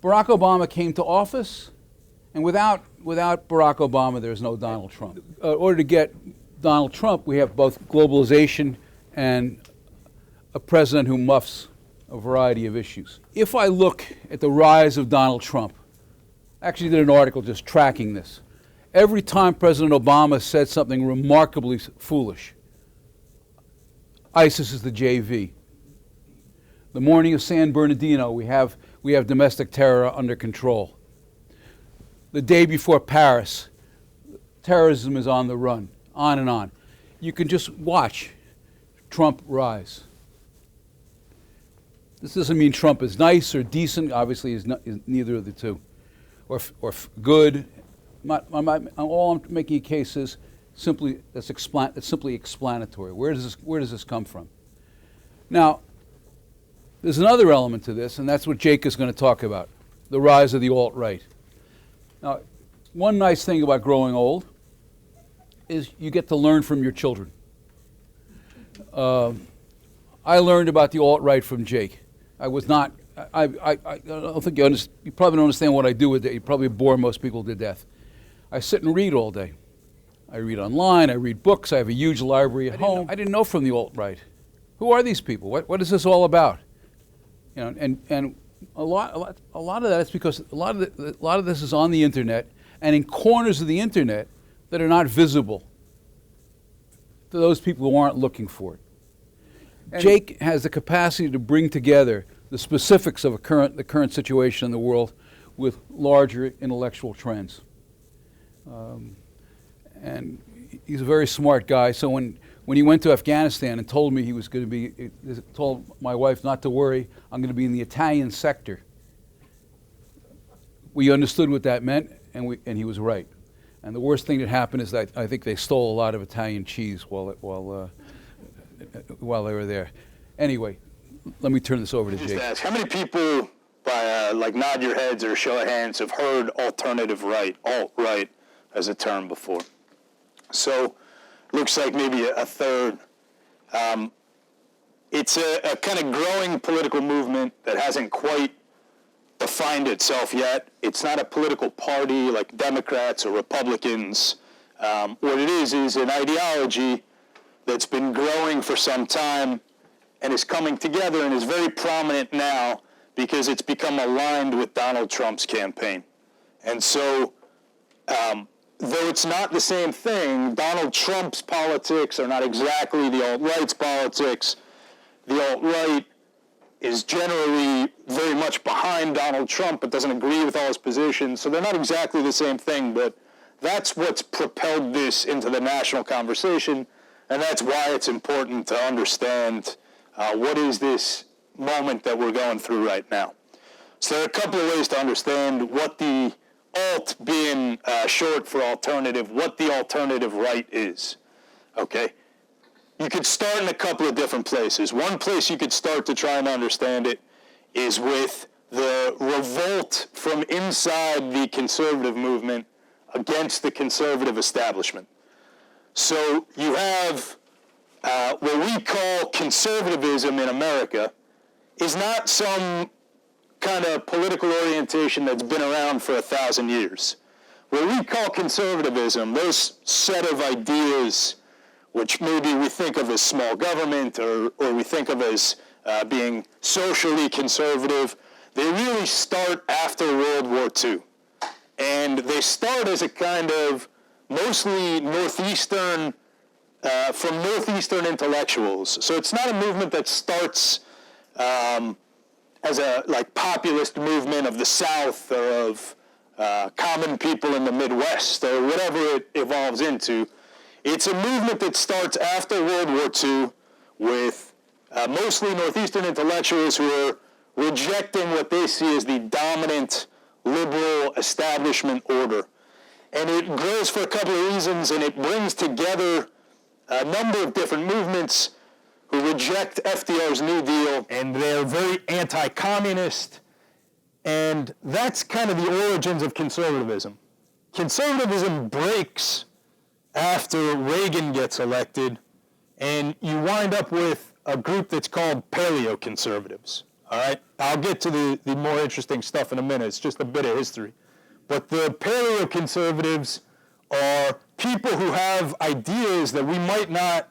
Barack Obama came to office, and without Barack Obama, there's no Donald Trump. In order to get Donald Trump, we have both globalization and a president who muffs a variety of issues. If I look at the rise of Donald Trump, I actually did an article just tracking this. Every time President Obama said something remarkably foolish, ISIS is the JV. The morning of San Bernardino, we have domestic terror under control. The day before Paris, terrorism is on the run, on and on. You can just watch Trump rise. This doesn't mean Trump is nice or decent. Obviously, is neither of the two, or good. All I'm making a case is simply it's simply explanatory. Where does this come from? Now, there's another element to this, and that's what Jake is going to talk about: the rise of the alt-right. Now, one nice thing about growing old is you get to learn from your children. I learned about the alt-right from Jake. I was not. I don't think you probably don't understand what I do with it. You probably bore most people to death. I sit and read all day. I read online. I read books. I have a huge library at home. I didn't know from the alt-right. Who are these people? What is this all about? You know, and a lot of that is because a lot of this is on the internet and in corners of the internet that are not visible to those people who aren't looking for it. And Jake has the capacity to bring together the specifics of the current situation in the world with larger intellectual trends. And he's a very smart guy. So when he went to Afghanistan and told me he was going to be, told my wife not to worry, I'm going to be in the Italian sector, we understood what that meant, and he was right. And the worst thing that happened is that I think they stole a lot of Italian cheese while they were there. Anyway, let me turn this over to Jake. Ask, how many people, by nod your heads or show of hands, have heard alternative right, alt-right, as a term before? So, looks like maybe a third. It's a kind of growing political movement that hasn't quite defined itself yet. It's not a political party like Democrats or Republicans. What it is an ideology that's been growing for some time and is coming together and is very prominent now because it's become aligned with Donald Trump's campaign. And so, though it's not the same thing, Donald Trump's politics are not exactly the alt-right's politics. The alt-right is generally very much behind Donald Trump but doesn't agree with all his positions. So they're not exactly the same thing, but that's what's propelled this into the national conversation, and that's why it's important to understand what is this moment that we're going through right now. So there are a couple of ways to understand what the alt being short for alternative, what the alternative right is, okay? You could start in a couple of different places. One place you could start to try and understand it is with the revolt from inside the conservative movement against the conservative establishment. So you have what we call conservatism in America is not some kind of political orientation that's been around for 1,000 years. What we call conservatism, those set of ideas which maybe we think of as small government or we think of as being socially conservative, they really start after World War II. And they start as a kind of mostly Northeastern, from Northeastern intellectuals. So it's not a movement that starts as a populist movement of the South or of common people in the Midwest or whatever it evolves into. It's a movement that starts after World War II with mostly Northeastern intellectuals who are rejecting what they see as the dominant liberal establishment order. And it grows for a couple of reasons, and it brings together a number of different movements who reject FDR's New Deal, and they're very anti-communist, and that's kind of the origins of conservatism. Conservatism breaks after Reagan gets elected, and you wind up with a group that's called paleoconservatives. All right? I'll get to the more interesting stuff in a minute. It's just a bit of history. But the paleoconservatives are people who have ideas that we might not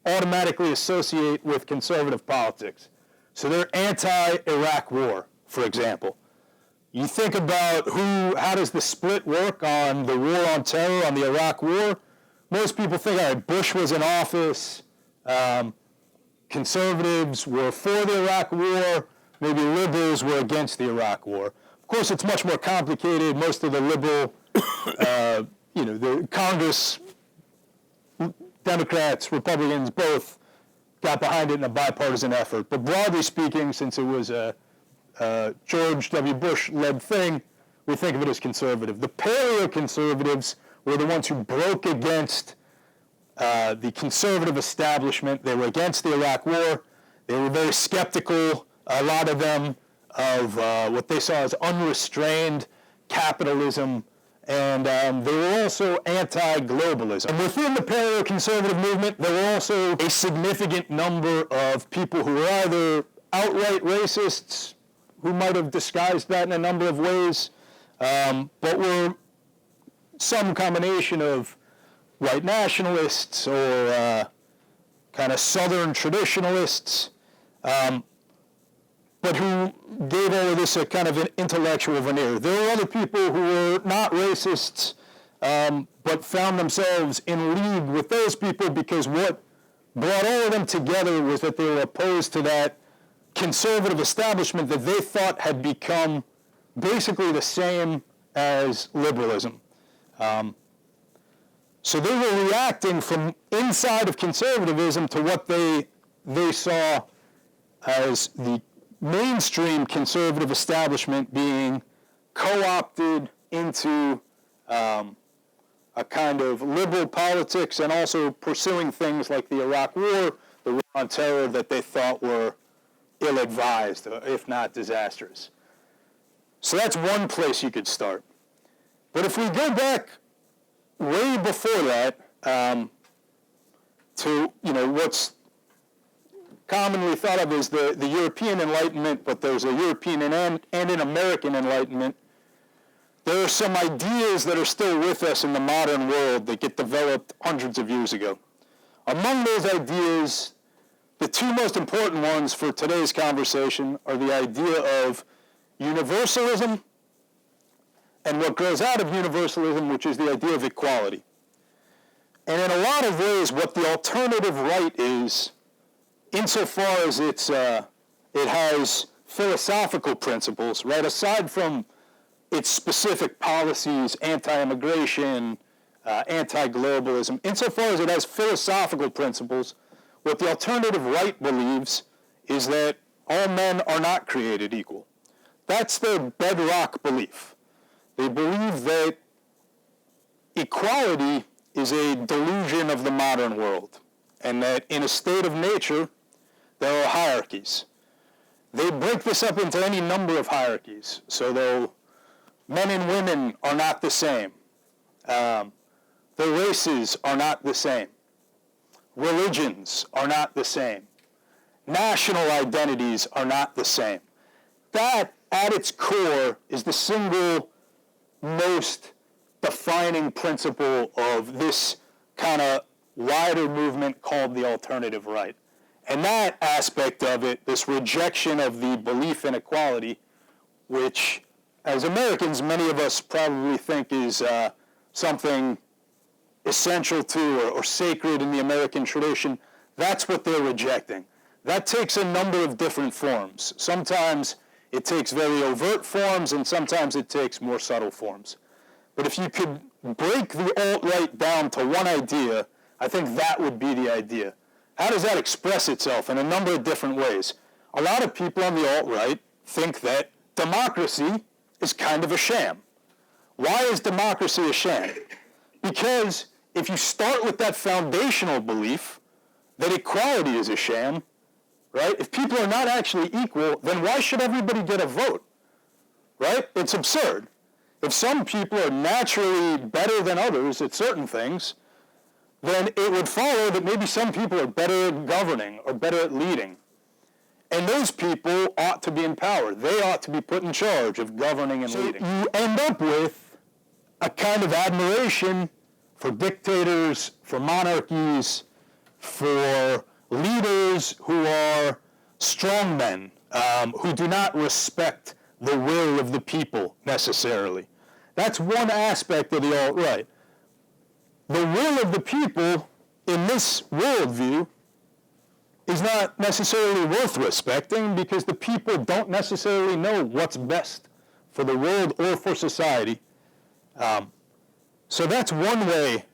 automatically associate with conservative politics. So they're anti-Iraq war, for example. You think about how does the split work on the war on terror, on the Iraq war? Most people think, all right, Bush was in office, conservatives were for the Iraq war, maybe liberals were against the Iraq war. Of course, it's much more complicated. Most of the liberal, the Congress, Democrats, Republicans, both got behind it in a bipartisan effort. But broadly speaking, since it was a George W. Bush-led thing, we think of it as conservative. The paleoconservatives were the ones who broke against the conservative establishment. They were against the Iraq war. They were very skeptical, a lot of them, of what they saw as unrestrained capitalism, and they were also anti-globalism. And within the paleoconservative movement, there were also a significant number of people who were either outright racists, who might have disguised that in a number of ways, but were some combination of white nationalists or kind of Southern traditionalists, but who gave all of this a kind of an intellectual veneer. There were other people who were not racists, but found themselves in league with those people because what brought all of them together was that they were opposed to that conservative establishment that they thought had become basically the same as liberalism. So they were reacting from inside of conservatism to what they saw as the mainstream conservative establishment being co-opted into a kind of liberal politics and also pursuing things like the Iraq War, the war on terror that they thought were ill-advised, if not disastrous. So that's one place you could start. But if we go back way before that to what's commonly thought of as the European Enlightenment, but there's a European and an American Enlightenment, there are some ideas that are still with us in the modern world that get developed hundreds of years ago. Among those ideas, the two most important ones for today's conversation are the idea of universalism and what grows out of universalism, which is the idea of equality. And in a lot of ways, what the alternative right is, insofar as it has philosophical principles, right, aside from its specific policies, anti-immigration, anti-globalism, insofar as it has philosophical principles, what the alternative right believes is that all men are not created equal. That's their bedrock belief. They believe that equality is a delusion of the modern world, and that in a state of nature, there are hierarchies. They break this up into any number of hierarchies. So though men and women are not the same, the races are not the same, religions are not the same, national identities are not the same. That, at its core, is the single most defining principle of this kind of wider movement called the alternative right. And that aspect of it, this rejection of the belief in equality, which as Americans, many of us probably think is something essential to or sacred in the American tradition, that's what they're rejecting. That takes a number of different forms. Sometimes it takes very overt forms, and sometimes it takes more subtle forms. But if you could break the alt-right down to one idea, I think that would be the idea. How does that express itself? In a number of different ways. A lot of people on the alt-right think that democracy is kind of a sham. Why is democracy a sham? Because if you start with that foundational belief that equality is a sham, right? If people are not actually equal, then why should everybody get a vote? Right? It's absurd. If some people are naturally better than others at certain things, then it would follow that maybe some people are better at governing or better at leading. And those people ought to be in power. They ought to be put in charge of governing and leading. You end up with a kind of admiration for dictators, for monarchies, for leaders who are strongmen, who do not respect the will of the people necessarily. That's one aspect of the alt-right. The will of the people in this worldview is not necessarily worth respecting because the people don't necessarily know what's best for the world or for society. So that's one way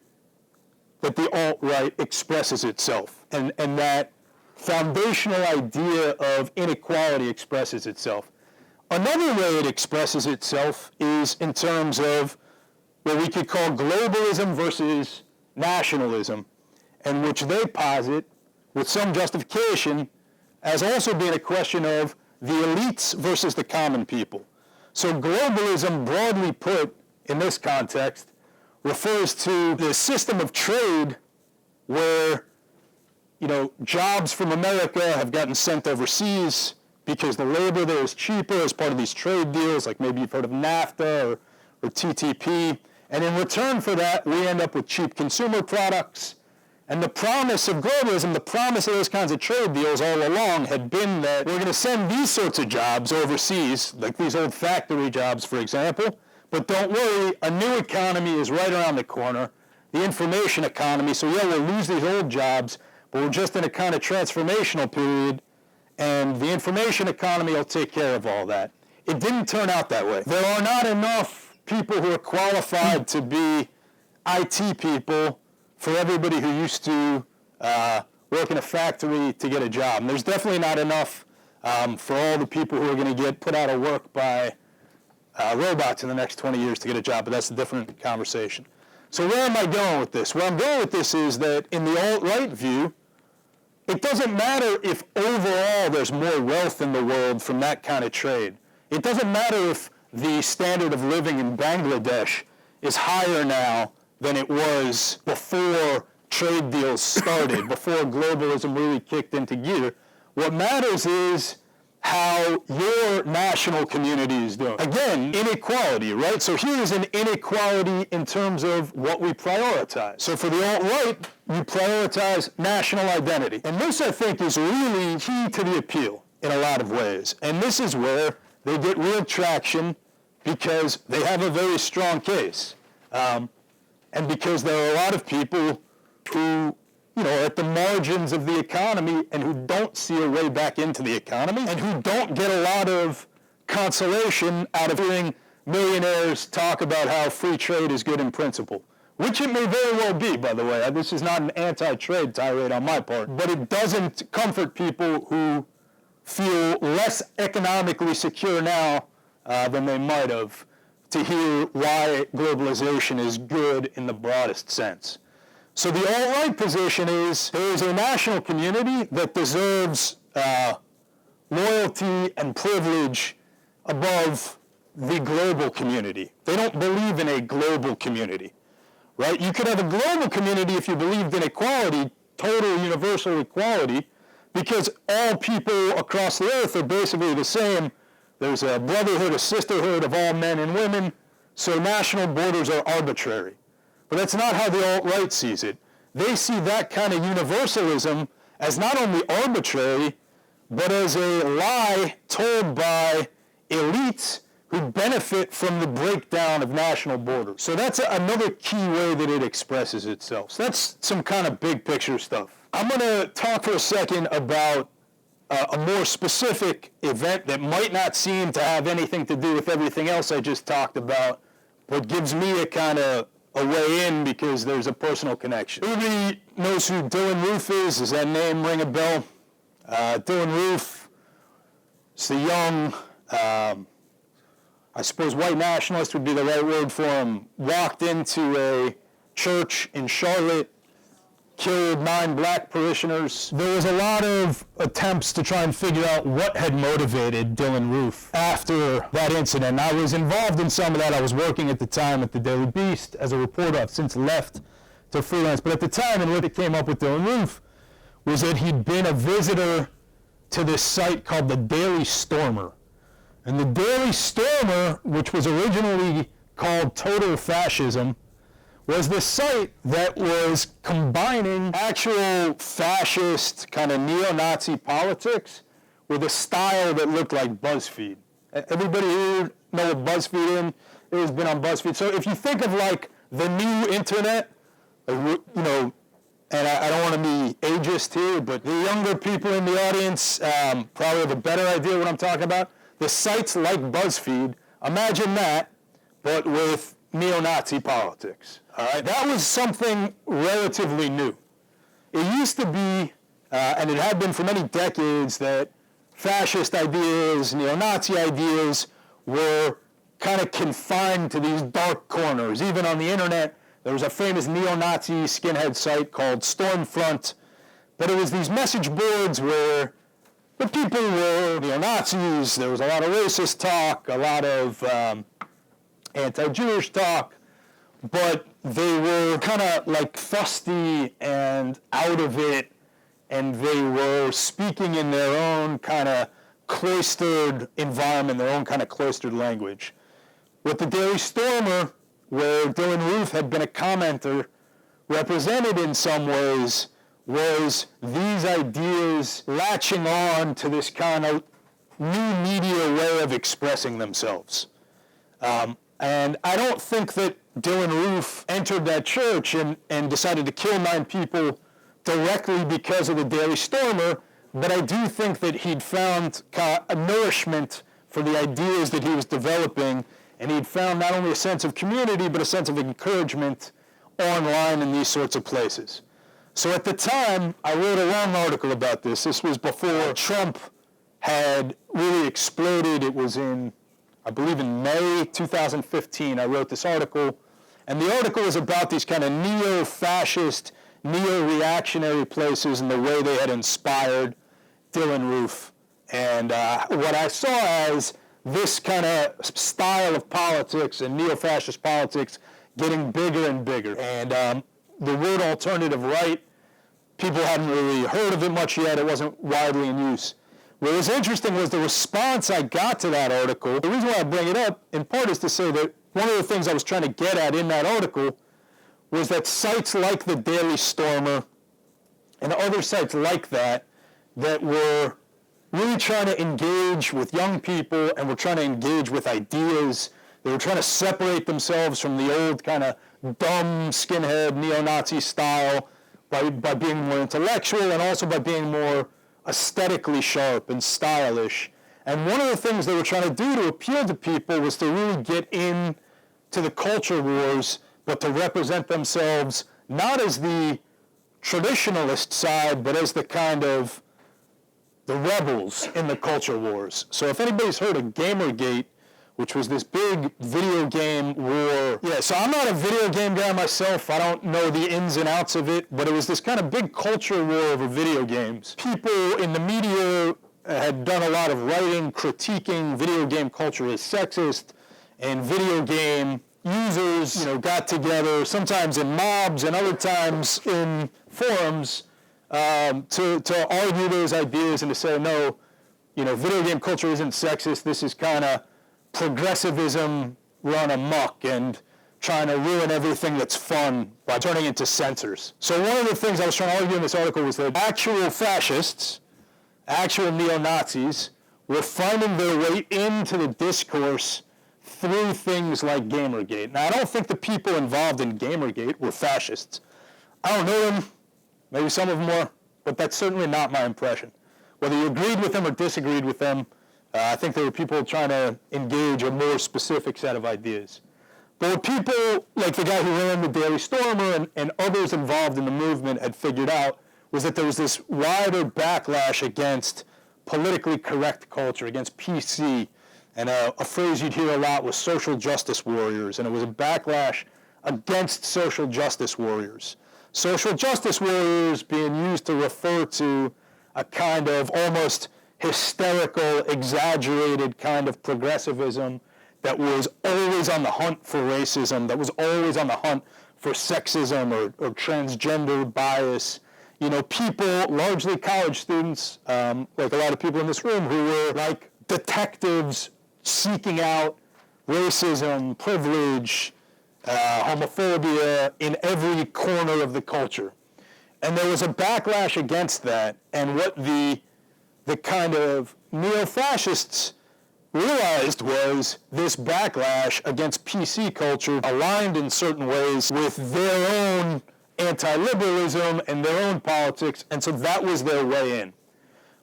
that the alt-right expresses itself, and that foundational idea of inequality expresses itself. Another way it expresses itself is in terms of what we could call globalism versus nationalism, and which they posit, with some justification, as also being a question of the elites versus the common people. So globalism, broadly put, in this context, refers to the system of trade where, jobs from America have gotten sent overseas because the labor there is cheaper as part of these trade deals, like maybe you've heard of NAFTA or TTP. And in return for that, we end up with cheap consumer products. And the promise of globalism, the promise of those kinds of trade deals all along had been that we're going to send these sorts of jobs overseas, like these old factory jobs, for example. But don't worry, a new economy is right around the corner, the information economy. So yeah, we'll lose these old jobs, but we're just in a kind of transformational period, and the information economy will take care of all that. It didn't turn out that way. There are not enough people who are qualified to be IT people for everybody who used to work in a factory to get a job. And there's definitely not enough for all the people who are going to get put out of work by robots in the next 20 years to get a job, but that's a different conversation. So where am I going with this? Where I'm going with this is that in the alt-right view, it doesn't matter if overall there's more wealth in the world from that kind of trade. It doesn't matter if the standard of living in Bangladesh is higher now than it was before trade deals started, before globalism really kicked into gear. What matters is how your national community is doing. Again, inequality, right? So here's an inequality in terms of what we prioritize. So for the alt-right, you prioritize national identity. And this, I think, is really key to the appeal in a lot of ways. And this is where they get real traction because they have a very strong case. And because there are a lot of people who are at the margins of the economy and who don't see a way back into the economy and who don't get a lot of consolation out of hearing millionaires talk about how free trade is good in principle, which it may very well be, by the way. This is not an anti-trade tirade on my part, but it doesn't comfort people who feel less economically secure now than they might have to hear why globalization is good in the broadest sense. So the alt-right position is there is a national community that deserves loyalty and privilege above the global community. They don't believe in a global community, right? You could have a global community if you believed in equality, total universal equality, because all people across the earth are basically the same. There's a brotherhood, a sisterhood of all men and women, so national borders are arbitrary. But that's not how the alt-right sees it. They see that kind of universalism as not only arbitrary, but as a lie told by elites who benefit from the breakdown of national borders. So that's another key way that it expresses itself. So that's some kind of big picture stuff. I'm going to talk for a second about a more specific event that might not seem to have anything to do with everything else I just talked about, but gives me a kind of a way in because there's a personal connection. Everybody knows who Dylan Roof is. Does that name ring a bell? Dylan Roof is the young, I suppose white nationalist would be the right word for him, walked into a church in Charlotte, killed 9 black parishioners. There was a lot of attempts to try and figure out what had motivated Dylan Roof after that incident. I was involved in some of that. I was working at the time at the Daily Beast as a reporter. I've since left to freelance. But at the time, and what it came up with Dylan Roof was that he'd been a visitor to this site called the Daily Stormer. And the Daily Stormer, which was originally called Total Fascism, was this site that was combining actual fascist kind of neo-Nazi politics with a style that looked like BuzzFeed. Everybody here know what BuzzFeed is? It has been on BuzzFeed. So if you think of like the new internet, you know, and I don't want to be ageist here, but the younger people in the audience probably have a better idea what I'm talking about. The sites like BuzzFeed, imagine that, but with neo-Nazi politics. All right, that was something relatively new. It used to be, and it had been for many decades, that fascist ideas, neo-Nazi ideas were kind of confined to these dark corners. Even on the internet, there was a famous neo-Nazi skinhead site called Stormfront, but it was these message boards where the people were neo-Nazis, there was a lot of racist talk, a lot of anti-Jewish talk, but they were kind of like fusty and out of it, and they were speaking in their own kind of cloistered environment, their own kind of cloistered language. With the Daily Stormer, where Dylan Roof had been a commenter, represented in some ways was these ideas latching on to this kind of new media way of expressing themselves. And I don't think that Dylan Roof entered that church and decided to kill 9 people directly because of the Daily Stormer, but I do think that he'd found a nourishment for the ideas that he was developing, and he'd found not only a sense of community, but a sense of encouragement online in these sorts of places. So at the time, I wrote a long article about this. This was before Trump had really exploded. It was in, I believe in May 2015, I wrote this article. And the article was about these kind of neo-fascist, neo-reactionary places and the way they had inspired Dylan Roof. And what I saw as this kind of style of politics and neo-fascist politics getting bigger and bigger. And the word alternative right, people hadn't really heard of it much yet. It wasn't widely in use. What was interesting was the response I got to that article. The reason why I bring it up, in part, is to say that one of the things I was trying to get at in that article was that sites like the Daily Stormer and other sites like that were really trying to engage with young people and were trying to engage with ideas. They were trying to separate themselves from the old kind of dumb skinhead neo-Nazi style by being more intellectual and also by being more aesthetically sharp and stylish. And one of the things they were trying to do to appeal to people was to really get in to the culture wars, but to represent themselves not as the traditionalist side, but as the kind of the rebels in the culture wars. So if anybody's heard of Gamergate, which was this big video game war. Yeah, so I'm not a video game guy myself. I don't know the ins and outs of it, but it was this kind of big culture war over video games. People in the media had done a lot of writing, critiquing video game culture as sexist, and video game users, got together, sometimes in mobs and other times in forums, to argue those ideas and to say, no, video game culture isn't sexist. This is kind of progressivism run amok and trying to ruin everything that's fun by turning into censors. So one of the things I was trying to argue in this article was that actual fascists, actual neo-Nazis, were finding their way into the discourse through things like Gamergate. Now, I don't think the people involved in Gamergate were fascists. I don't know them. Maybe some of them were, but that's certainly not my impression. Whether you agreed with them or disagreed with them, I think there were people trying to engage a more specific set of ideas. But what people like the guy who ran the Daily Stormer and others involved in the movement had figured out was that there was this wider backlash against politically correct culture, against PC. And a phrase you'd hear a lot was social justice warriors, and it was a backlash against social justice warriors. Social justice warriors being used to refer to a kind of almost hysterical, exaggerated kind of progressivism that was always on the hunt for racism, that was always on the hunt for sexism or transgender bias. people, largely college students, like a lot of people in this room, who were like detectives seeking out racism, privilege, homophobia in every corner of the culture. And there was a backlash against that, and what the kind of neo-fascists realized was this backlash against PC culture aligned in certain ways with their own anti-liberalism and their own politics, and so that was their way in.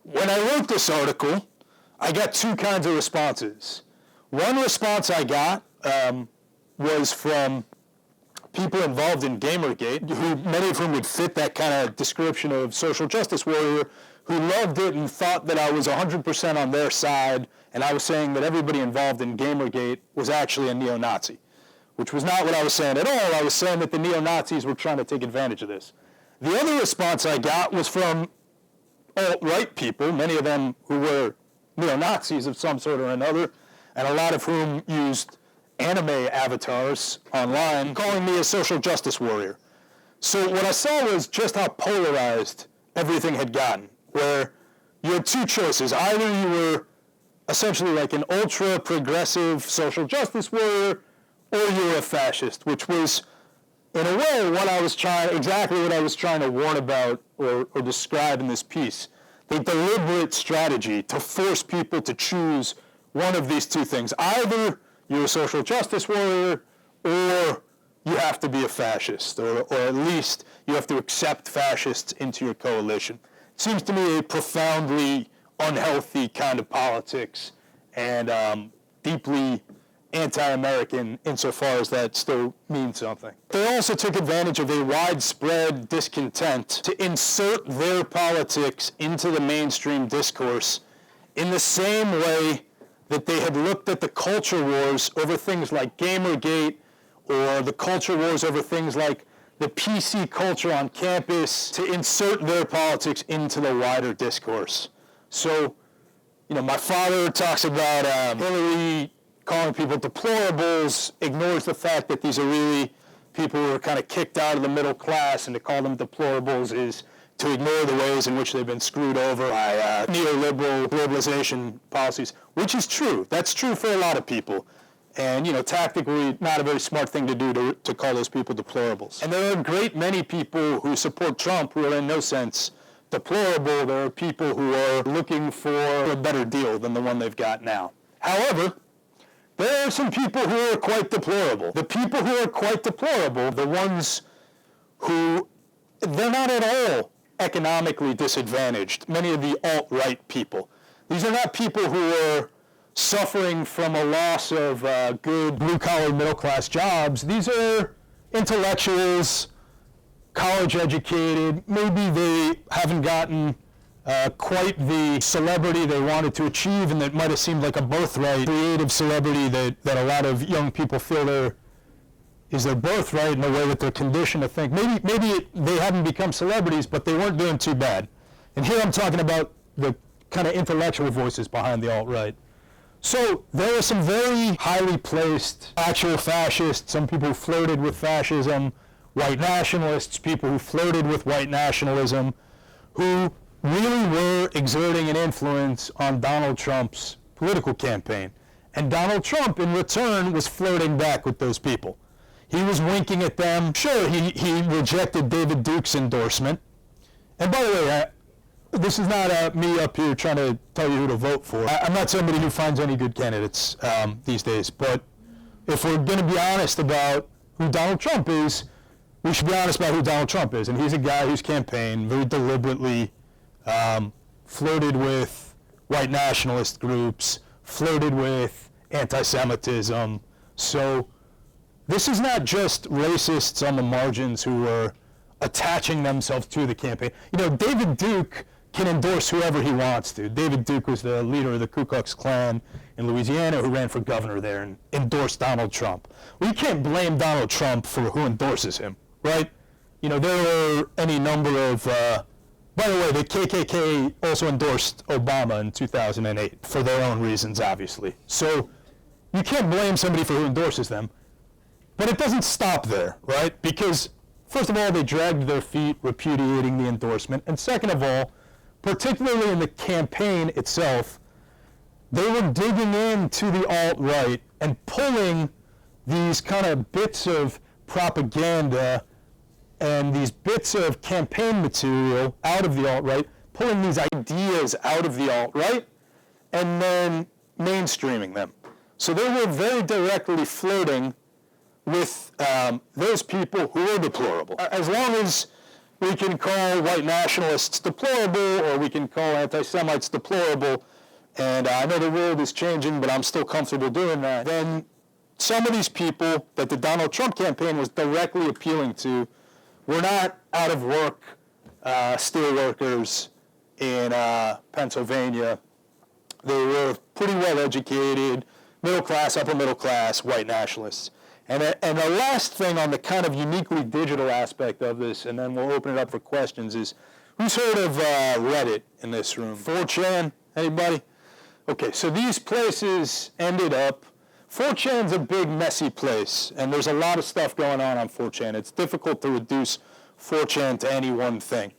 When I wrote this article, I got two kinds of responses. One response I got was from people involved in Gamergate, many of whom would fit that kind of description of social justice warrior, who loved it and thought that I was 100% on their side, and I was saying that everybody involved in Gamergate was actually a neo-Nazi, which was not what I was saying at all. I was saying that the neo-Nazis were trying to take advantage of this. The other response I got was from alt-right people, many of them who were neo-Nazis of some sort or another, and a lot of whom used anime avatars online, calling me a social justice warrior. So what I saw was just how polarized everything had gotten, where you had two choices. Either you were essentially like an ultra-progressive social justice warrior, or you were a fascist, which was, in a way, exactly what I was trying to warn about or describe in this piece. The deliberate strategy to force people to choose one of these two things. Either you're a social justice warrior, or you have to be a fascist, or at least you have to accept fascists into your coalition. It seems to me a profoundly unhealthy kind of politics, and deeply anti-American insofar as that still means something. They also took advantage of a widespread discontent to insert their politics into the mainstream discourse in the same way that they had looked at the culture wars over things like Gamergate, or the culture wars over things like the PC culture on campus, to insert their politics into the wider discourse. So, my father talks about Hillary calling people deplorables, ignores the fact that these are really people who are kind of kicked out of the middle class, and to call them deplorables is to ignore the ways in which they've been screwed over by neoliberal globalization policies, which is true. That's true for a lot of people. And, tactically not a very smart thing to do to call those people deplorables. And there are a great many people who support Trump who are in no sense deplorable. There are people who are looking for a better deal than the one they've got now. However, there are some people who are quite deplorable. The people who are quite deplorable, the ones who, they're not at all economically disadvantaged, many of the alt-right people. These are not people who are suffering from a loss of good blue-collar middle-class jobs. These are intellectuals, college-educated. Maybe they haven't gotten quite the celebrity they wanted to achieve, and that might have seemed like a birthright, creative celebrity that a lot of young people feel is their birthright in a way that they're conditioned to think. Maybe they haven't become celebrities, but they weren't doing too bad. And here I'm talking about the kind of intellectual voices behind the alt-right. So there are some very highly placed actual fascists, some people who flirted with fascism, white nationalists, people who flirted with white nationalism, who really were exerting an influence on Donald Trump's political campaign. And Donald Trump, in return, was flirting back with those people. He was winking at them. Sure, he rejected David Duke's endorsement. And by the way, this is not me up here trying to tell you who to vote for. I'm not somebody who finds any good candidates these days. But if we're going to be honest about who Donald Trump is, we should be honest about who Donald Trump is. And he's a guy whose campaign very deliberately flirted with white nationalist groups, flirted with anti-Semitism. So this is not just racists on the margins who are attaching themselves to the campaign. David Duke can endorse whoever he wants to. David Duke was the leader of the Ku Klux Klan in Louisiana who ran for governor there and endorsed Donald Trump. We can't blame Donald Trump for who endorses him, right? There are any number of, by the way, the KKK also endorsed Obama in 2008 for their own reasons, obviously. So you can't blame somebody for who endorses them. But it doesn't stop there, right? Because first of all, they dragged their feet repudiating the endorsement. And second of all, particularly in the campaign itself, they were digging into the alt-right and pulling these kind of bits of propaganda and these bits of campaign material out of the alt-right, pulling these ideas out of the alt-right, and then mainstreaming them. So they were very directly flirting with those people who are deplorable. As long as we can call white nationalists deplorable, or we can call anti-Semites deplorable, and I know the world is changing, but I'm still comfortable doing that, then some of these people that the Donald Trump campaign was directly appealing to were not out of work steel workers in Pennsylvania. They were pretty well educated, middle class, upper middle class, white nationalists. And the last thing on the kind of uniquely digital aspect of this, and then we'll open it up for questions, is who's heard of Reddit in this room? 4chan, anybody? Okay, so these places ended up, 4chan's a big messy place, and there's a lot of stuff going on 4chan. It's difficult to reduce 4chan to any one thing.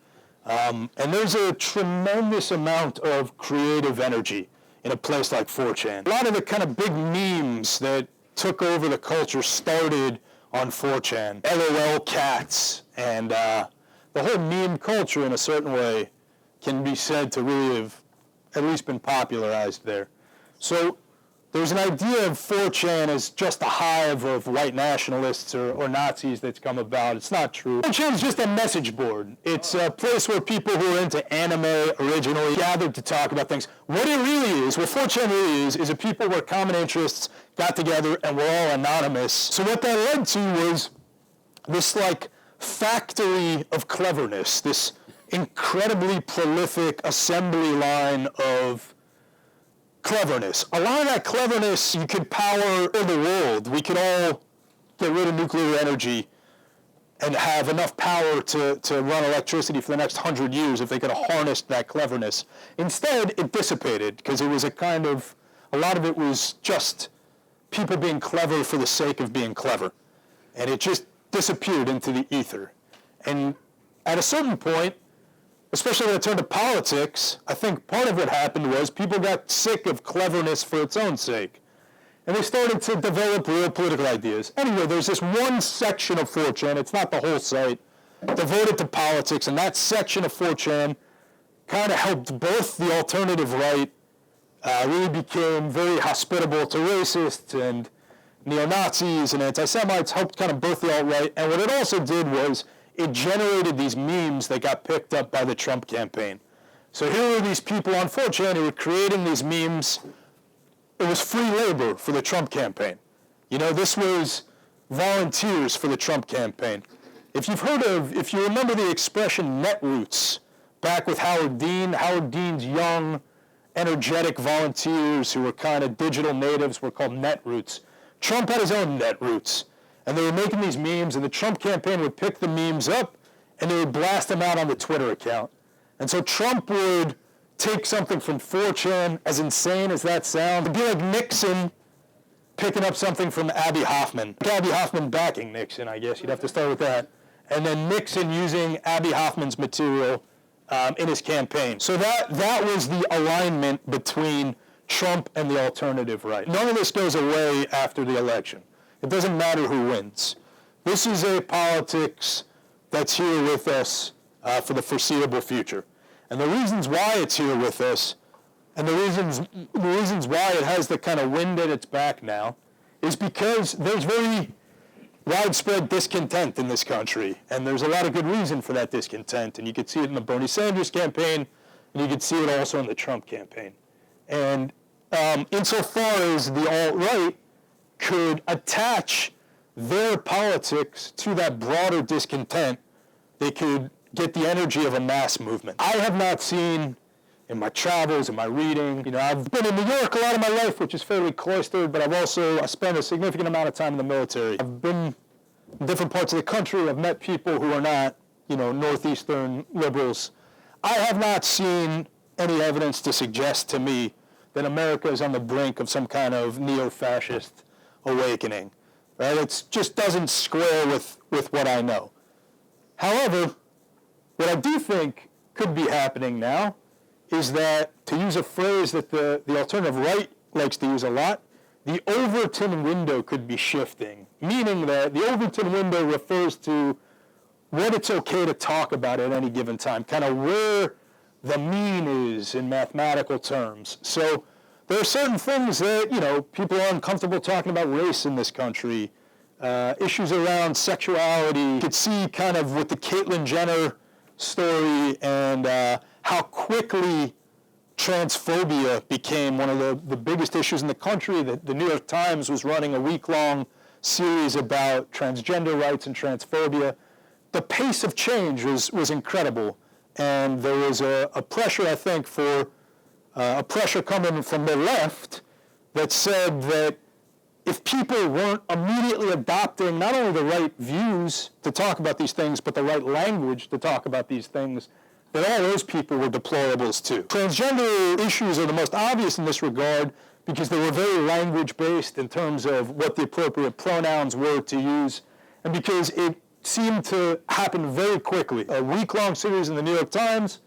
And there's a tremendous amount of creative energy in a place like 4chan. A lot of the kind of big memes that took over the culture started on 4chan. LOL cats, and the whole meme culture in a certain way can be said to really have at least been popularized there. So there's an idea of 4chan as just a hive of white nationalists or Nazis that's come about. It's not true. 4chan is just a message board. It's a place where people who are into anime originally gathered to talk about things. What it really is, what 4chan really is a people where common interests got together and were all anonymous. So what that led to was this like factory of cleverness, this incredibly prolific assembly line of cleverness. A lot of that cleverness, you could power the world. We could all get rid of nuclear energy and have enough power to run electricity for the next 100 years if they could have harnessed that cleverness. Instead, it dissipated because it was a lot of it was just people being clever for the sake of being clever. And it just disappeared into the ether. And at a certain point, especially when it turned to politics, I think part of what happened was people got sick of cleverness for its own sake. And they started to develop real political ideas. Anyway, there's this one section of 4chan, it's not the whole site, devoted to politics, and that section of 4chan kind of helped both the alternative right, really became very hospitable to racists and neo-Nazis and anti-Semites, helped kind of birth the alt-right. And what it also did was it generated these memes that got picked up by the Trump campaign. So here were these people on 4chan who were creating these memes. It was free labor for the Trump campaign. You know, this was volunteers for the Trump campaign. If you remember the expression netroots, back with Howard Dean's young, energetic volunteers who were kind of digital natives were called netroots. Trump had his own netroots. And they were making these memes, and the Trump campaign would pick the memes up, and they would blast them out on the Twitter account. And so Trump would take something from 4chan, as insane as that sounds. It'd be like Nixon picking up something from Abby Hoffman. Abby Hoffman backing Nixon, I guess. You'd have to start with that. And then Nixon using Abby Hoffman's material in his campaign. So that was the alignment between Trump and the alternative right. None of this goes away after the election. It doesn't matter who wins. This is a politics that's here with us for the foreseeable future. And the reasons why it's here with us, and the reasons why it has the kind of wind at its back now, is because there's very widespread discontent in this country. And there's a lot of good reason for that discontent. And you could see it in the Bernie Sanders campaign, and you could see it also in the Trump campaign. And insofar as the alt-right could attach their politics to that broader discontent, they could get the energy of a mass movement. I have not seen, in my travels, in my reading, I've been in New York a lot of my life, which is fairly cloistered, but I spent a significant amount of time in the military. I've been in different parts of the country. I've met people who are not, Northeastern liberals. I have not seen any evidence to suggest to me that America is on the brink of some kind of neo-fascist awakening. Right? It just doesn't square with what I know. However, what I do think could be happening now is that, to use a phrase that the alternative right likes to use a lot, the Overton window could be shifting, meaning that the Overton window refers to what it's okay to talk about at any given time, kind of where the mean is in mathematical terms. So there are certain things that, people are uncomfortable talking about race in this country, issues around sexuality. You could see kind of with the Caitlyn Jenner story and how quickly transphobia became one of the biggest issues in the country. The New York Times was running a week-long series about transgender rights and transphobia. The pace of change was incredible. And there was a pressure, I think, for a pressure coming from the left that said that if people weren't immediately adopting not only the right views to talk about these things, but the right language to talk about these things, that all those people were deplorables too. Transgender issues are the most obvious in this regard because they were very language-based in terms of what the appropriate pronouns were to use, and because it seemed to happen very quickly. A week-long series in the New York Times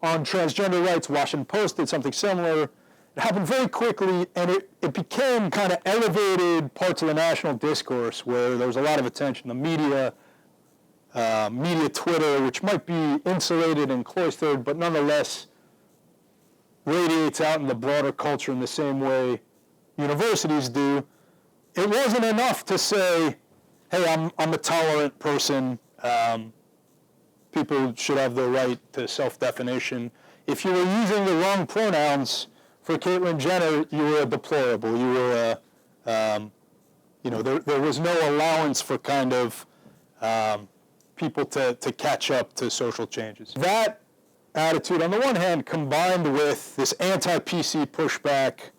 on transgender rights, Washington Post did something similar. It happened very quickly, and it became kind of elevated parts of the national discourse where there was a lot of attention. The media Twitter, which might be insulated and cloistered, but nonetheless radiates out in the broader culture in the same way universities do. It wasn't enough to say, hey, I'm a tolerant person. People should have the right to self-definition. If you were using the wrong pronouns for Caitlyn Jenner, you were deplorable. You were, there was no allowance for kind of people to catch up to social changes. That attitude, on the one hand, combined with this anti-PC pushback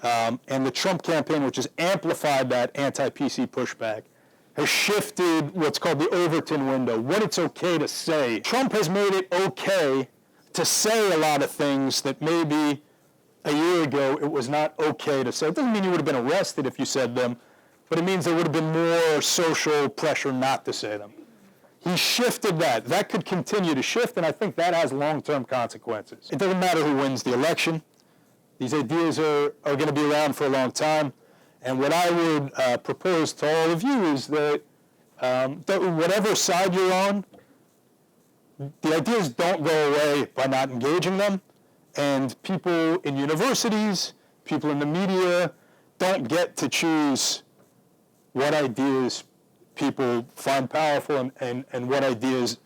and the Trump campaign, which has amplified that anti-PC pushback, has shifted what's called the Overton window, what it's okay to say. Trump has made it okay to say a lot of things that maybe a year ago it was not okay to say. It doesn't mean you would have been arrested if you said them, but it means there would have been more social pressure not to say them. He shifted that. That could continue to shift, and I think that has long-term consequences. It doesn't matter who wins the election. These ideas are going to be around for a long time. And what I would propose to all of you is that whatever side you're on, the ideas don't go away by not engaging them. And people in universities, people in the media, don't get to choose what ideas people find powerful and what ideas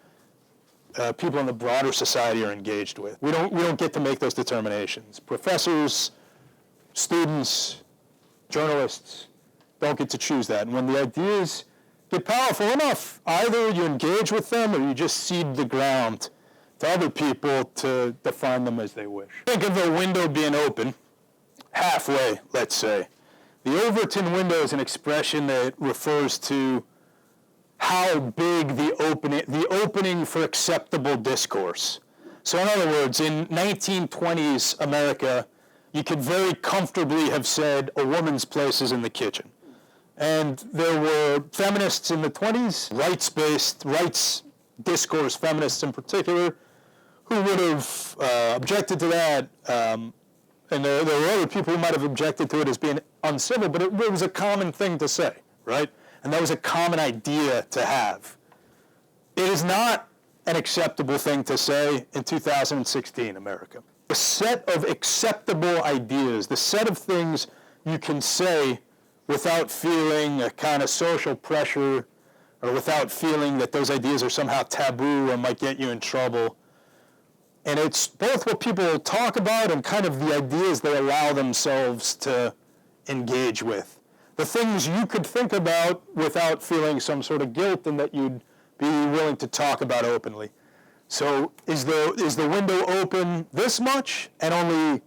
people in the broader society are engaged with. We don't get to make those determinations. Professors, students, journalists don't get to choose that. And when the ideas get powerful enough, either you engage with them or you just cede the ground to other people to define them as they wish. Think of the window being open, halfway, let's say. The Overton window is an expression that refers to how big the opening for acceptable discourse. So in other words, in 1920s America, you could very comfortably have said a woman's place is in the kitchen. And there were feminists in the 20s, rights discourse feminists in particular, who would have objected to that. And there were other people who might have objected to it as being uncivil, but it was a common thing to say, right? And that was a common idea to have. It is not an acceptable thing to say in 2016 America. The set of acceptable ideas, the set of things you can say without feeling a kind of social pressure or without feeling that those ideas are somehow taboo or might get you in trouble. And it's both what people talk about and kind of the ideas they allow themselves to engage with. The things you could think about without feeling some sort of guilt and that you'd be willing to talk about openly. So is the window open this much and only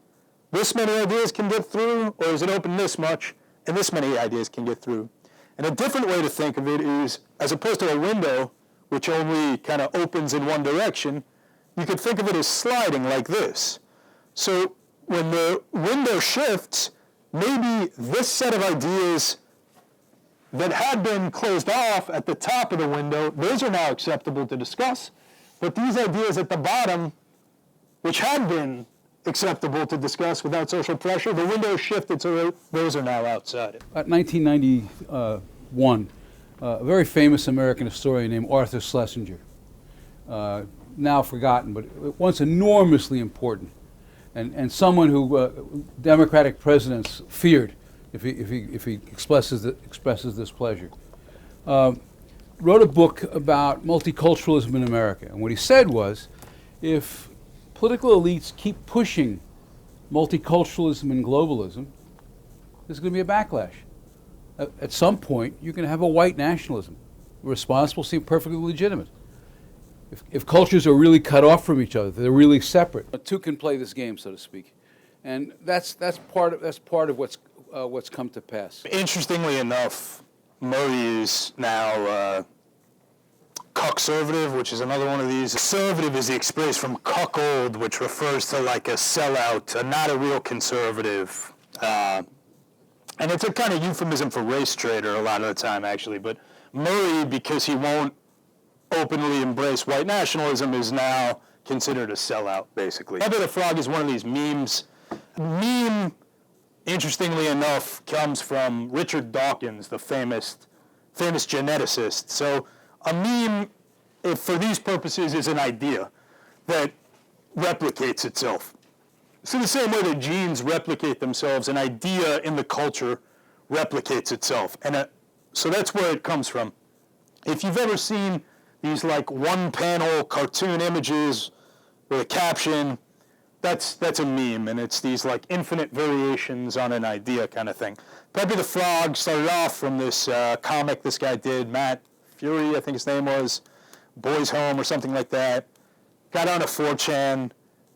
this many ideas can get through, or is it open this much and this many ideas can get through? And a different way to think of it is, as opposed to a window, which only kind of opens in one direction, you could think of it as sliding like this. So when the window shifts, maybe this set of ideas that had been closed off at the top of the window, those are now acceptable to discuss. But these ideas at the bottom, which had been acceptable to discuss without social pressure, the window shifted so those are now outside it. 1991, a very famous American historian named Arthur Schlesinger, now forgotten, but once enormously important, and someone who Democratic presidents feared if he expresses this pleasure, wrote a book about multiculturalism in America. And what he said was, if political elites keep pushing multiculturalism and globalism, there's going to be a backlash. At some point, you're going to have a white nationalism. Responsible seem perfectly legitimate. If cultures are really cut off from each other, they're really separate. Two can play this game, so to speak, and that's part of what's come to pass. Interestingly enough, Murray is now cuckonservative, which is another one of these. Conservative is the expression from cuckold, which refers to like a sellout, not a real conservative. And it's a kind of euphemism for race traitor a lot of the time, actually. But Murray, because he won't openly embrace white nationalism, is now considered a sellout, basically. Pepe the Frog is one of these memes. Meme, interestingly enough, comes from Richard Dawkins, the famous geneticist. So a meme, for these purposes, is an idea that replicates itself. So the same way that genes replicate themselves, an idea in the culture replicates itself. And so that's where it comes from. If you've ever seen these like one-panel cartoon images with a caption, that's a meme, and it's these like infinite variations on an idea kind of thing. Pepe the Frog started off from this comic this guy did, Matt Fury, I think his name was, Boys Home or something like that. Got onto 4chan,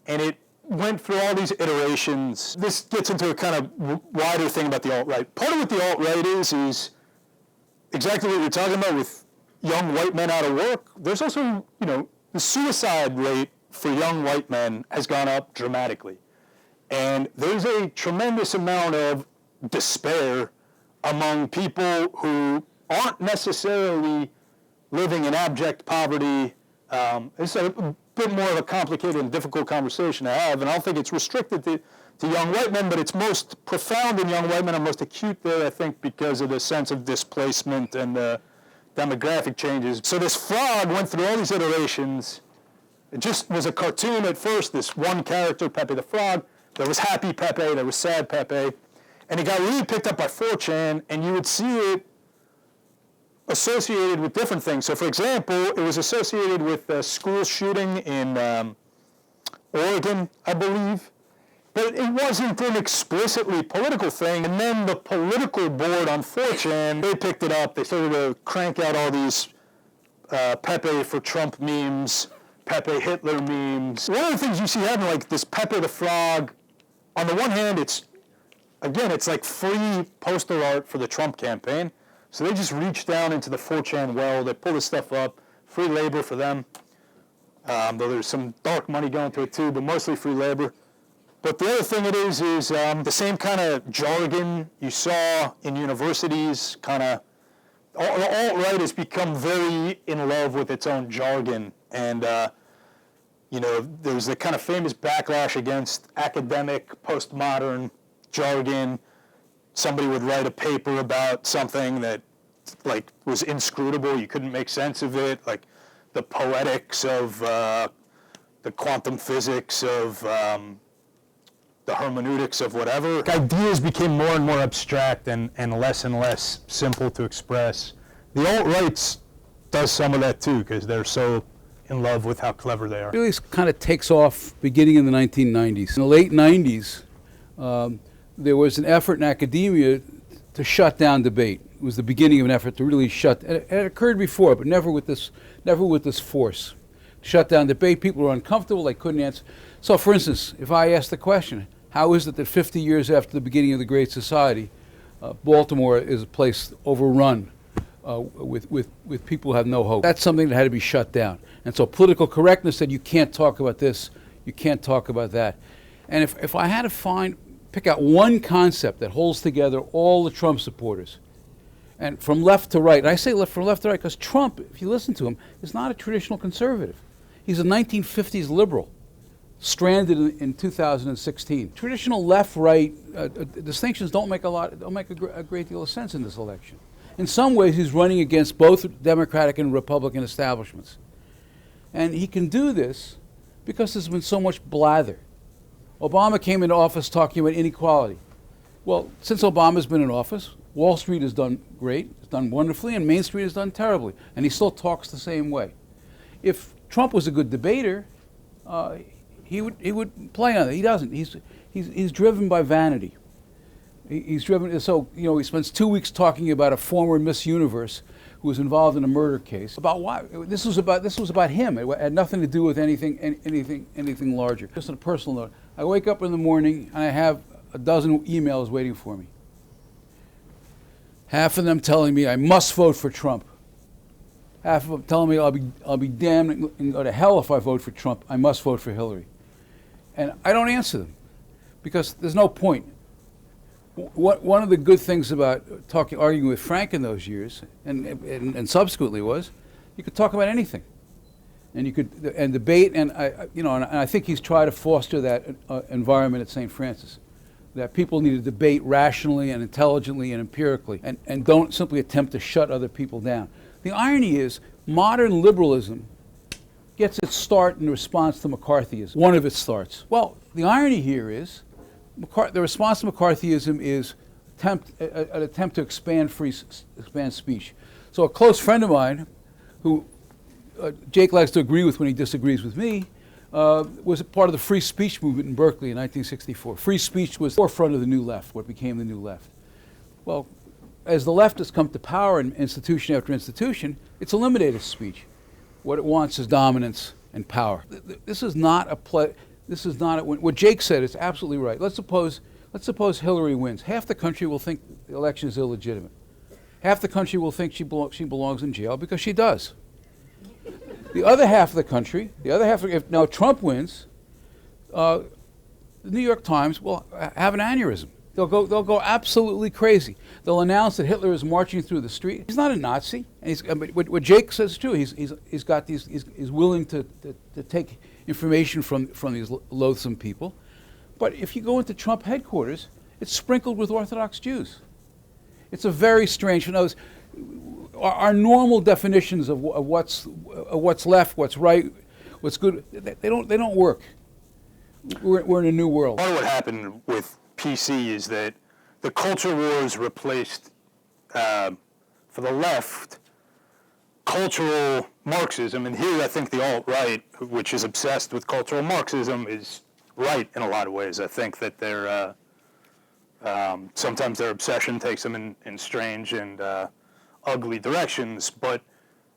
and it went through all these iterations. This gets into a kind of wider thing about the alt-right. Part of what the alt-right is exactly what you're talking about with young white men out of work. There's also, the suicide rate for young white men has gone up dramatically. And there's a tremendous amount of despair among people who aren't necessarily living in abject poverty. It's a bit more of a complicated and difficult conversation to have, and I don't think it's restricted to young white men, but it's most profound in young white men and most acute there, I think, because of the sense of displacement and the demographic changes. So this frog went through all these iterations. It just was a cartoon at first, this one character, Pepe the Frog. There was happy Pepe, there was sad Pepe. And it got really picked up by 4chan, and you would see it associated with different things. So for example, it was associated with a school shooting in Oregon, I believe. But it wasn't an explicitly political thing. And then the political board on 4chan, they picked it up. They started to crank out all these Pepe for Trump memes, Pepe Hitler memes. One of the things you see happening, like this Pepe the Frog, on the one hand, it's like free poster art for the Trump campaign. So they just reach down into the 4chan well, they pull this stuff up, free labor for them. Though there's some dark money going to it too, but mostly free labor. But the other thing it is the same kind of jargon you saw in universities, kind of, the alt-right has become very in love with its own jargon. And, there's the kind of famous backlash against academic, postmodern jargon. Somebody would write a paper about something that, like, was inscrutable. You couldn't make sense of it, like the poetics of the quantum physics of the hermeneutics of whatever. Ideas became more and more abstract and less simple to express. The alt-right does some of that too, because they're so in love with how clever they are. It really kind of takes off beginning in the 1990s. In the late 90s, there was an effort in academia to shut down debate. It was the beginning of an effort to really shut, and it occurred before, but never with this force. Shut down debate, people were uncomfortable, they couldn't answer. So for instance, if I asked the question, how is it that 50 years after the beginning of the Great Society, Baltimore is a place overrun with people who have no hope? That's something that had to be shut down. And so political correctness said you can't talk about this, you can't talk about that. And if I had to pick out one concept that holds together all the Trump supporters, And from left to right, and I say from left to right because Trump, if you listen to him, is not a traditional conservative. He's a 1950s liberal, stranded in 2016. Traditional left-right distinctions don't make a great deal of sense in this election. In some ways, he's running against both Democratic and Republican establishments. And he can do this because there's been so much blather. Obama came into office talking about inequality. Well, since Obama's been in office, Wall Street has done great, it's done wonderfully, and Main Street has done terribly. And he still talks the same way. If Trump was a good debater, he would play on it. He doesn't. He's driven by vanity. He's driven. So he spends 2 weeks talking about a former Miss Universe who was involved in a murder case. About why? This was about him. It had nothing to do with anything larger. Just on a personal note, I wake up in the morning and I have a dozen emails waiting for me. Half of them telling me I must vote for Trump. Half of them telling me I'll be damned and go to hell if I vote for Trump. I must vote for Hillary. And I don't answer them because there's no point. One of the good things about arguing with Frank in those years and subsequently was you could talk about anything, and you could debate, and I think he's tried to foster that environment at St. Francis, that people need to debate rationally and intelligently and empirically, and don't simply attempt to shut other people down. The irony is modern liberalism gets its start in response to McCarthyism, one of its starts. Well, the irony here is the response to McCarthyism is an attempt to expand speech. So a close friend of mine, who Jake likes to agree with when he disagrees with me, was a part of the free speech movement in Berkeley in 1964. Free speech was the forefront of the New Left, what became the New Left. Well, as the left has come to power in institution after institution, it's eliminated speech. What it wants is dominance and power. This is not what Jake said is absolutely right. Let's suppose Hillary wins. Half the country will think the election is illegitimate. Half the country will think she belongs in jail because she does. The other half of the country, if now Trump wins, the New York Times will have an aneurysm. They'll go absolutely crazy. They'll announce that Hitler is marching through the street. He's not a Nazi. And what Jake says is true. He's willing to take information from these loathsome people. But if you go into Trump headquarters, it's sprinkled with Orthodox Jews. It's a very strange. Our normal definitions of what's left, what's right, what's good, they don't work. We're in a new world. Part of what happened with PC is that the culture wars replaced, for the left, cultural Marxism. And here I think the alt-right, which is obsessed with cultural Marxism, is right in a lot of ways. I think that they're sometimes their obsession takes them in strange and ugly directions, but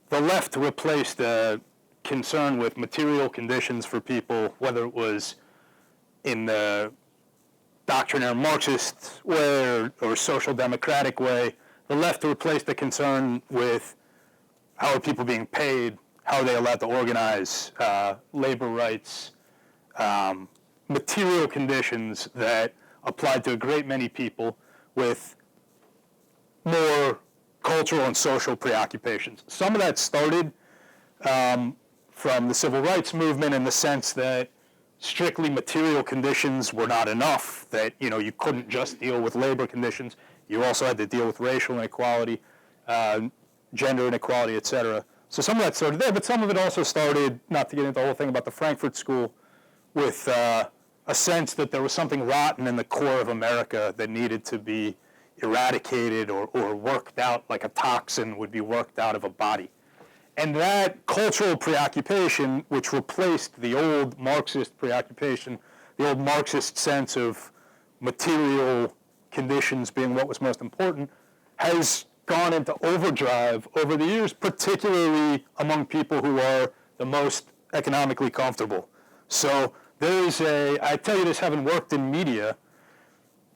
the left replaced a concern with material conditions for people, whether it was in the doctrinaire Marxist way or social democratic way. The left replaced the concern with how are people being paid, how are they allowed to organize, labor rights, material conditions that applied to a great many people with more cultural and social preoccupations. Some of that started from the civil rights movement in the sense that strictly material conditions were not enough, that you couldn't just deal with labor conditions. You also had to deal with racial inequality, gender inequality, et cetera. So some of that started there, but some of it also started, not to get into the whole thing about the Frankfurt School, with a sense that there was something rotten in the core of America that needed to be eradicated or worked out, like a toxin would be worked out of a body. And that cultural preoccupation, which replaced the old Marxist preoccupation, the old Marxist sense of material conditions being what was most important, has gone into overdrive over the years, particularly among people who are the most economically comfortable. So there is I tell you this having worked in media,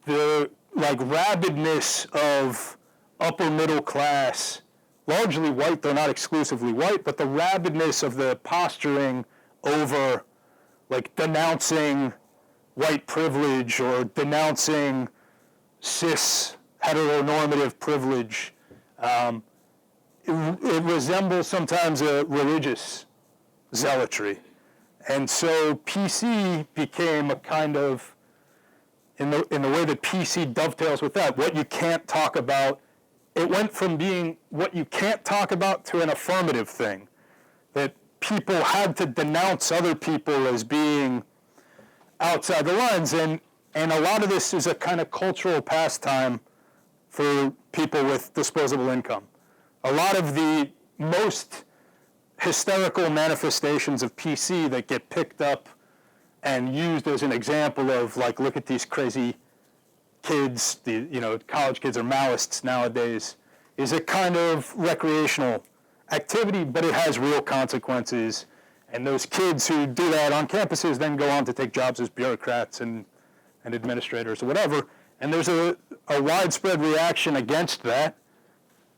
the rabidness of upper middle class, largely white, though not exclusively white, but the rabidness of the posturing over denouncing white privilege or denouncing cis heteronormative privilege It resembles sometimes a religious zealotry. And so PC became a kind of, in the way that PC dovetails with that, what you can't talk about, it went from being what you can't talk about to an affirmative thing, that people had to denounce other people as being outside the lines. And a lot of this is a kind of cultural pastime for people with disposable income. A lot of the most hysterical manifestations of PC that get picked up and used as an example of, like, look at these crazy kids, college kids are Maoists nowadays, is a kind of recreational activity, but it has real consequences. And those kids who do that on campuses then go on to take jobs as bureaucrats and administrators or whatever. And there's a widespread reaction against that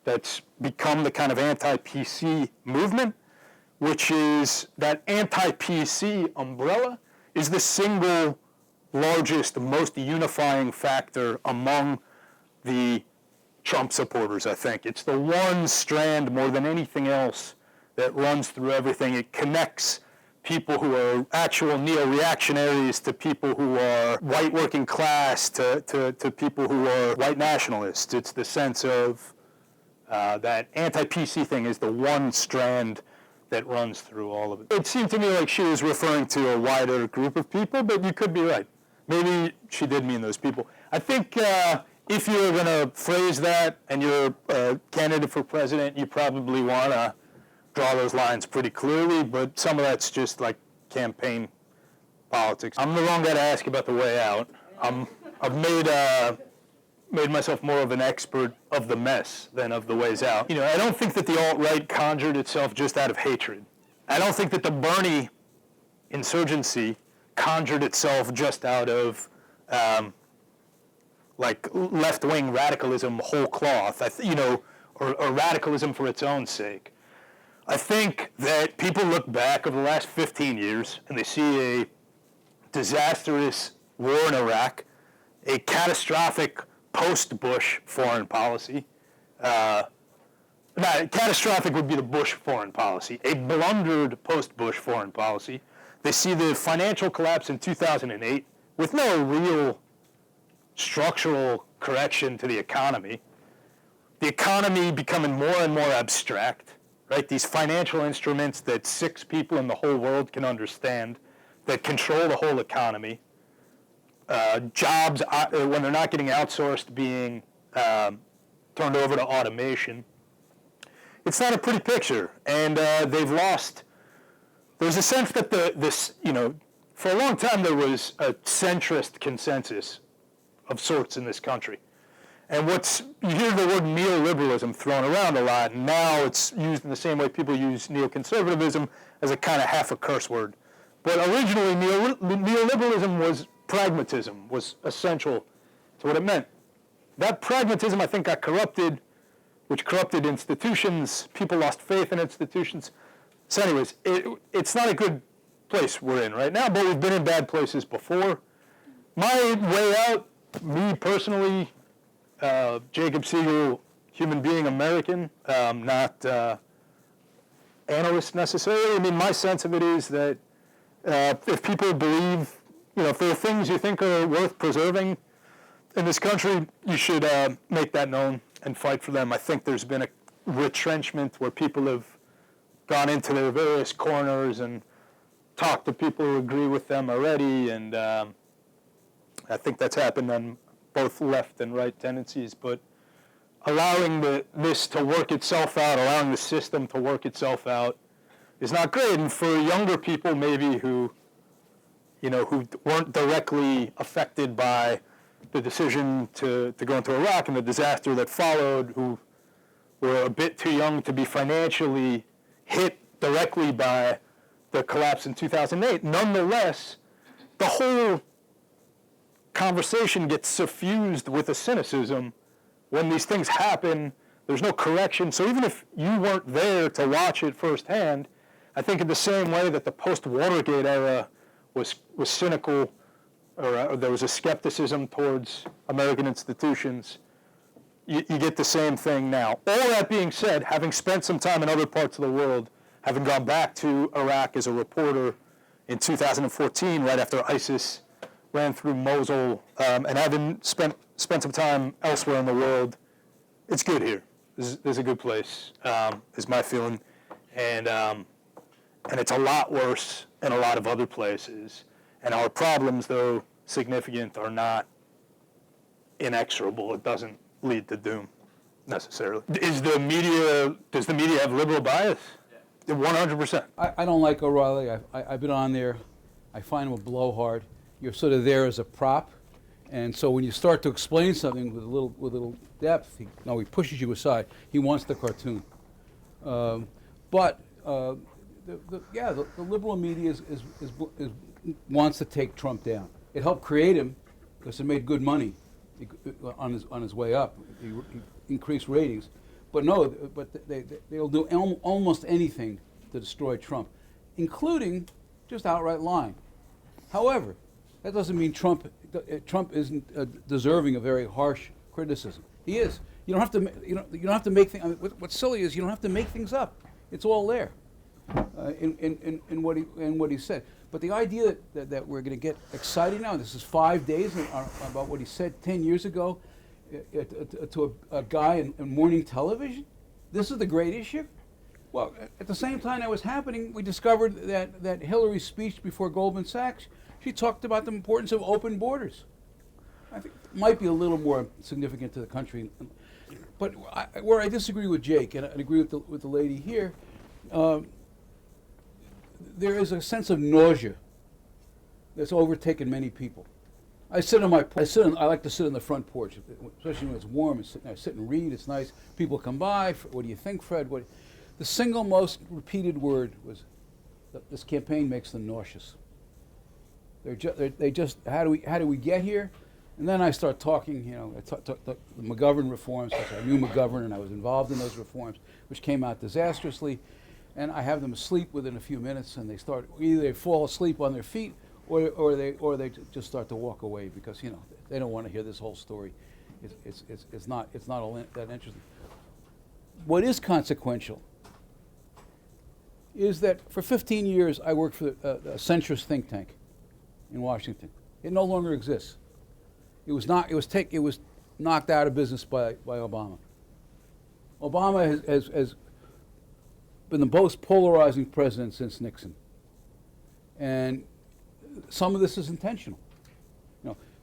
that's become the kind of anti-PC movement, which is that anti-PC umbrella is the single largest, most unifying factor among the Trump supporters, I think. It's the one strand more than anything else that runs through everything. It connects people who are actual neo-reactionaries to people who are white working class, to people who are white nationalists. It's the sense of that anti-PC thing is the one strand that runs through all of it. It seemed to me like she was referring to a wider group of people, but you could be right. Maybe she did mean those people. I think if you're going to phrase that and you're a candidate for president, you probably want to draw those lines pretty clearly, but some of that's just like campaign politics. I'm the wrong guy to ask about the way out. I've made myself more of an expert of the mess than of the ways out. I don't think that the alt-right conjured itself just out of hatred. I don't think that the Bernie insurgency conjured itself just out of like left-wing radicalism whole cloth, or radicalism for its own sake. I think that people look back over the last 15 years and they see a disastrous war in Iraq, a catastrophic post-Bush foreign policy. Catastrophic would be the Bush foreign policy, a blundered post-Bush foreign policy. They see the financial collapse in 2008 with no real structural correction to the economy. The economy becoming more and more abstract, right? These financial instruments that 6 people in the whole world can understand, that control the whole economy. Jobs, when they're not getting outsourced, being turned over to automation. It's not a pretty picture, and they've lost. There's a sense that for a long time there was a centrist consensus of sorts in this country. And you hear the word neoliberalism thrown around a lot, and now it's used in the same way people use neoconservatism as a kind of half a curse word. But originally, neoliberalism was pragmatism, was essential to what it meant. That pragmatism, I think, got corrupted, which corrupted institutions. People lost faith in institutions. So anyways, it's not a good place we're in right now, but we've been in bad places before. My way out, me personally, Jacob Siegel, human being, American, not analyst necessarily. I mean, my sense of it is that if people believe, if there are things you think are worth preserving in this country, you should make that known and fight for them. I think there's been a retrenchment where people have gone into their various corners and talked to people who agree with them already, and I think that's happened on both left and right tendencies, but allowing this to work itself out, allowing the system to work itself out is not great. And for younger people maybe who weren't directly affected by the decision to go into Iraq and the disaster that followed, who were a bit too young to be financially hit directly by the collapse in 2008, nonetheless, the whole conversation gets suffused with a cynicism. When these things happen, there's no correction. So even if you weren't there to watch it firsthand, I think in the same way that the post-Watergate era was cynical, or there was a skepticism towards American institutions, you get the same thing now. All that being said, having spent some time in other parts of the world, having gone back to Iraq as a reporter in 2014, right after ISIS ran through Mosul, and having spent some time elsewhere in the world, it's good here. This is a good place, is my feeling. And it's a lot worse in a lot of other places. And our problems, though significant, are not inexorable. It doesn't lead to doom, necessarily. Does the media have liberal bias? Yeah. 100%. I don't like O'Reilly. I've been on there. I find him a blowhard. You're sort of there as a prop. And so when you start to explain something with a little depth, he pushes you aside. He wants the cartoon. But the liberal media wants to take Trump down. It helped create him because it made good money on his way up. He increased ratings. But they'll do almost anything to destroy Trump, including just outright lying. However, that doesn't mean Trump isn't deserving of very harsh criticism. He is. You don't have to. You don't have to make things. I mean, what's silly is you don't have to make things up. It's all there in what he said. But the idea that we're going to get excited now. This is 5 days about what he said 10 years ago to a guy in morning television. This is the great issue. Well, at the same time that was happening, we discovered that Hillary's speech before Goldman Sachs, she talked about the importance of open borders. I think it might be a little more significant to the country. But where I disagree with Jake, and I agree with the lady here, there is a sense of nausea that's overtaken many people. I like to sit on the front porch, especially when it's warm. I sit and read. It's nice. People come by. What do you think, Fred? The single most repeated word was, "This campaign makes them nauseous." They just how do we get here? And then I start talking. The McGovern reforms, because I knew McGovern and I was involved in those reforms, which came out disastrously. And I have them asleep within a few minutes, and either they fall asleep on their feet, or they just start to walk away because they don't want to hear this whole story. It's not all that interesting. What is consequential is that for 15 years I worked for a centrist think tank in Washington. It no longer exists. It was knocked out of business by Obama. Obama has been the most polarizing president since Nixon, and some of this is intentional.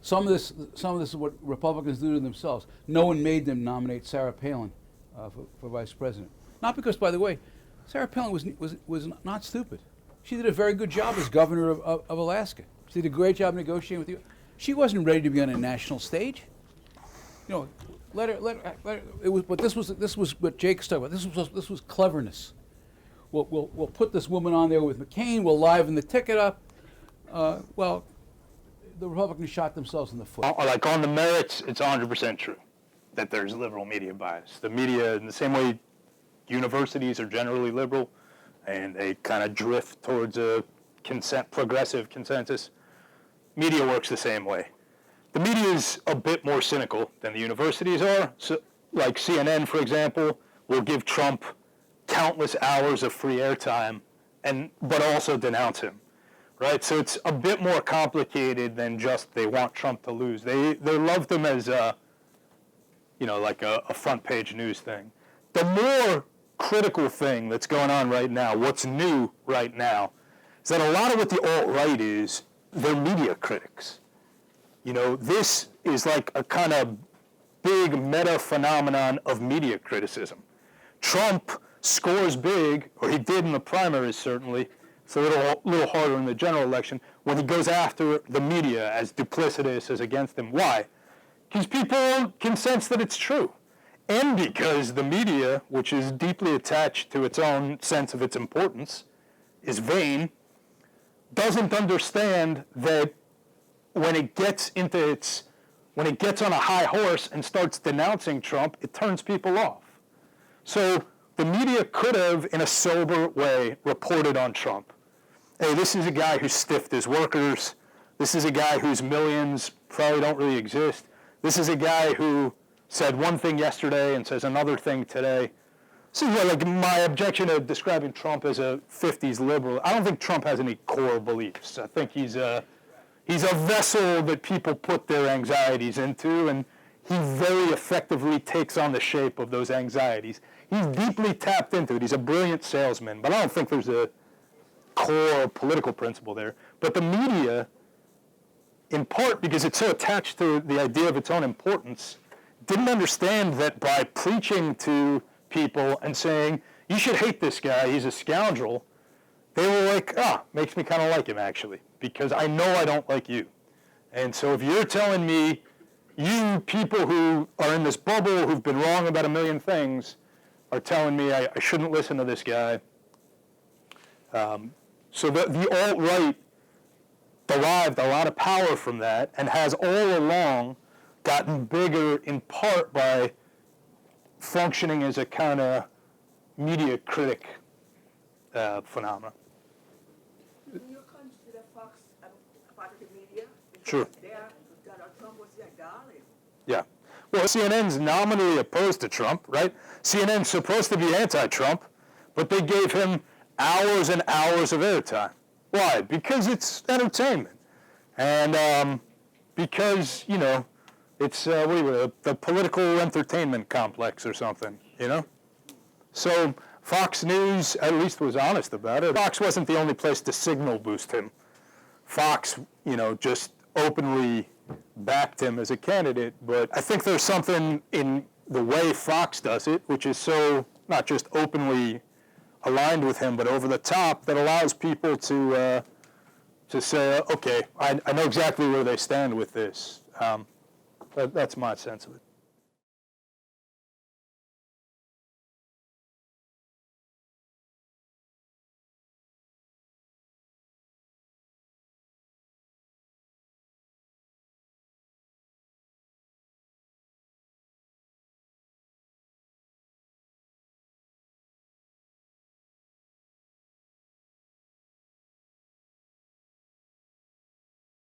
Some of this is what Republicans do to themselves. No one made them nominate Sarah Palin for vice president. Not because, by the way, Sarah Palin was not stupid. She did a very good job as governor of Alaska. She did a great job negotiating with you. She wasn't ready to be on a national stage. Let her. It was, but this was what Jake's talking about. This was cleverness. We'll put this woman on there with McCain. We'll liven the ticket up. Well, the Republicans shot themselves in the foot. Like on the merits, it's 100% true that there's liberal media bias. The media, in the same way universities are generally liberal, and they kind of drift towards a progressive consensus, media works the same way. The media is a bit more cynical than the universities are. So, like CNN, for example, will give Trump countless hours of free airtime, but also denounce him, right? So it's a bit more complicated than just they want Trump to lose. They love them as like a front page news thing. The more critical thing that's going on right now, what's new right now, is that a lot of what the alt-right is, they're media critics. This is like a kind of big meta phenomenon of media criticism. Trump scores big, or he did in the primaries certainly. It's a little harder in the general election when he goes after the media as duplicitous as against him. Why? Because people can sense that it's true. And because the media, which is deeply attached to its own sense of its importance, is vain, doesn't understand that when it gets on a high horse and starts denouncing Trump, it turns people off. So the media could have, in a sober way, reported on Trump. Hey, this is a guy who stiffed his workers. This is a guy whose millions probably don't really exist. This is a guy who said one thing yesterday and says another thing today. So yeah, like my objection to describing Trump as a 50s liberal, I don't think Trump has any core beliefs. I think he's a vessel that people put their anxieties into, and he very effectively takes on the shape of those anxieties. He's deeply tapped into it. He's a brilliant salesman, but I don't think there's a core political principle there. But the media, in part because it's so attached to the idea of its own importance, didn't understand that by preaching to people and saying, you should hate this guy, he's a scoundrel, they were like, makes me kind of like him actually, because I know I don't like you. And so if you're telling me, you people who are in this bubble, who've been wrong about a million things, are telling me I shouldn't listen to this guy. So the alt-right derived a lot of power from that and has all along gotten bigger in part by functioning as a kind of media critic phenomenon. Do you consider Fox a part of the media? Because Sure. Donald Trump was their darling. Yeah. Well, CNN's nominally opposed to Trump, right? CNN's supposed to be anti-Trump, but they gave him hours and hours of airtime. Why? Because it's entertainment. And because, you know, it's the political entertainment complex or something, you know? So Fox News at least was honest about it. Fox wasn't the only place to signal boost him. Fox, you know, just openly backed him as a candidate. But I think there's something in the way Fox does it, which is so not just openly aligned with him, but over the top, that allows people to say, okay, I know exactly where they stand with this. That's my sense of it.